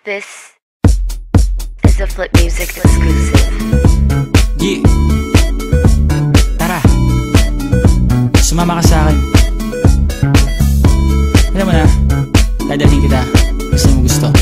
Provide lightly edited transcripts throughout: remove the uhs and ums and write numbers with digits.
This is a Flip Music exclusive. Yeah. Tara, sumama ka sa akin. Alam mo na, dadalhin kita. Gusto mo gusto.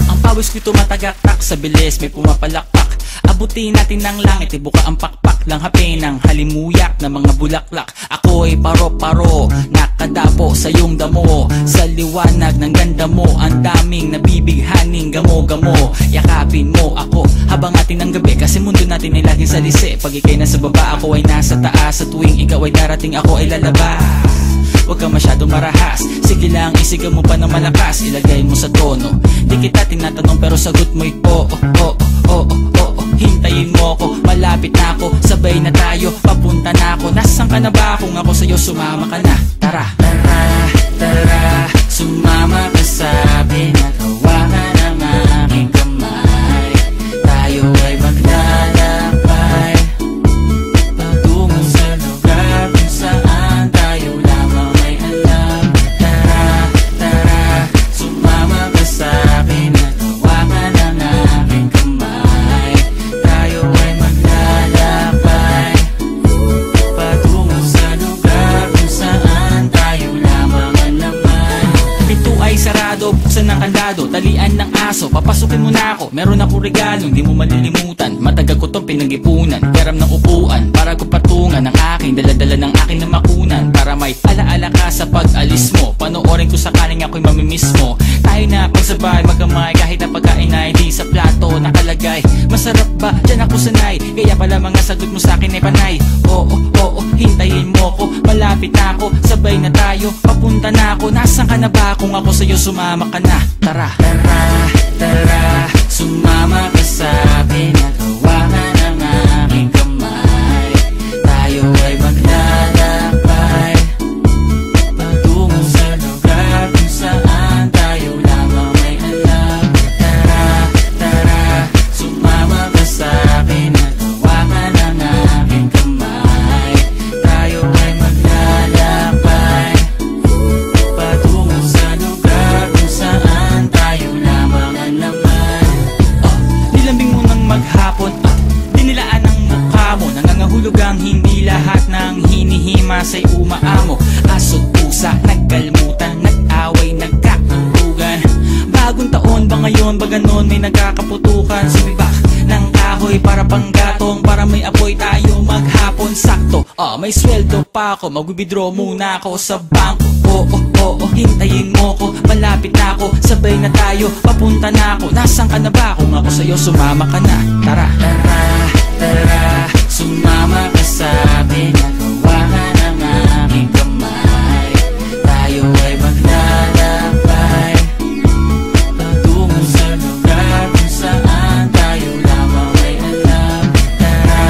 Ang pawis ko'y tumatagaktak sa bilis, may pumapalakpak. Abutin natin ng langit, ibuka ang pakpak lang hapin ng halimuyak na mga bulaklak. Ako'y paro-paro, nakadapo sa iyong damo. Sa liwanag ng ganda mo, ang daming nabibighaning gamo-gamo. Yakapin mo ako habang atin ng gabi, kasi mundo natin ay laging salisi. Pag ikay nasa baba, ako ay nasa taas. Sa tuwing ikaw ay darating, ako ay lalabas. Huwag ka masyadong marahas, sige lang isigaw mo pa ng malakas. Ilagay mo sa tono, di kita tinatanong pero sagot mo'y oo, oo, oo, oo. Hintayin mo ako, malapit na ako, sabay na tayo, papunta na ako. Nasaan ka na ba? Kung ako sa'yo, sumama ka na. Tara, tara, tara, sumama ka sa'kin at hawakan ang aking kamay. Tayo ay maglalakbay patungo sa lugar kung saan tayo lamang ay alam. Tara, tara, sumama ka sa'kin at hawakan ang aking kamay. Tayo ay maglalakbay patungo sa lugar kung saan tayo lamang ang laman. Pinto ay sarado, buksan ng kandado, talian ng aso, papasukin mo na ako. Meron ako regalo, hindi mo malilimutan. Matagal ko tong pinag-ipunan, peram ng upuan para ko patungan ang aking daladala ng aking namakunan. Para may alaala ka sa pag-alis mo, panoorin ko sakaling ako'y mamimiss mo. Tayo na pagsabay magkamay, kahit na pagkain ay di sa plato nakalagay. Masarap ba? Diyan ako sanay, kaya pala mga sagot mo sa'kin ay panay. Oo, oo, hintayin mo ko, malapit na ako, sabay na tayo, papunta na ako. Nasaan ka na ba? Kung ako sa'yo, sumama ka na. Tara, tara, tara, sumama ka sa'kin at hawakan ang aking kamay. Tayo ay maglalakbay patungo sa lugar kung saan tayo lamang ay alam. Tara, tara, sumama ka sa'kin at hawakan ang aking kamay. Tayo ay maglalakbay patungo sa lugar kung saan tayo lamang ang laman. Nilambing mo ng maghapon, dinilaan ang mukha mo. Nangangahulog ang hindi lahat ng hinihima sa'y umaamo. Aso't pusa, nagkalmutan, nag-away, nagkakulugan. Bagong taon ba ngayon, ba ganon may nagkakaputukan? Sumibak ng kahoy para panggatong, para may apoy tayo maghapon. Sakto, may sweldo pa ako, mag-withdraw muna ako sa bangko. Oo, oo, hintayin mo ko, malapit na ako, sabay na tayo, papunta na ako. Nasaan ka na ba? Kung ako sa'yo, sumama ka na. Tara, tara, tara, sumama ka sa'kin at hawakan ang aking kamay. Tayo ay maglalakbay patungo sa lugar kung saan tayo lamang ay alam. Tara,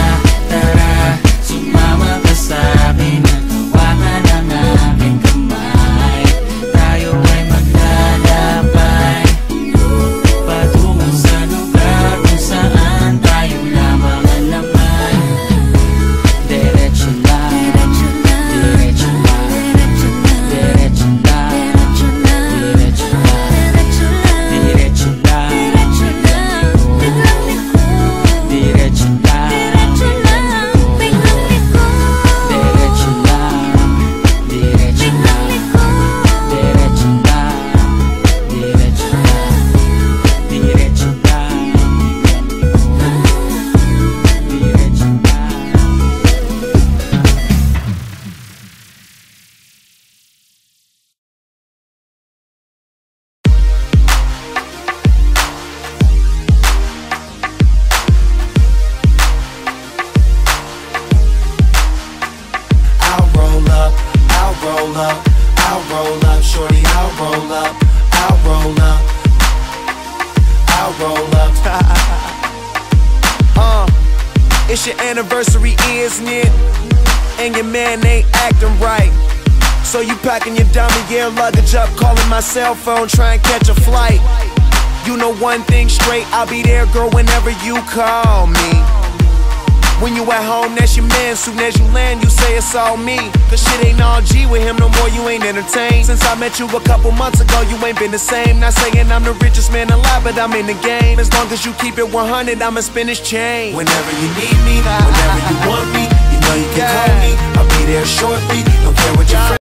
tara, sumama ka sa'kin at hawakan ang aking kamay. Tayo ay maglalakbay patungo sa lugar kung saan tayo lamang ang laman. Diretso lang, diretso lang, diretso lang, diretso lang, diretso lang, diretso lang, diretso lang, diretso lang, diretso lang, diretso lang, diretso lang. I'll roll up, I'll roll up, I'll roll up, shorty, I'll roll up, I'll roll up, I'll roll up. It's your anniversary, isn't it? And your man ain't acting right. So you packing your dummy gear luggage up, calling my cell phone, trying to catch a flight. You know one thing straight, I'll be there, girl, whenever you call me. When you at home, that's your man. Soon as you land, you say it's all me. Cause shit ain't all G with him no more, you ain't entertained. Since I met you a couple months ago, you ain't been the same. Not saying I'm the richest man alive, but I'm in the game. As long as you keep it 100, I'ma spin this chain. Whenever you need me, whenever you want me,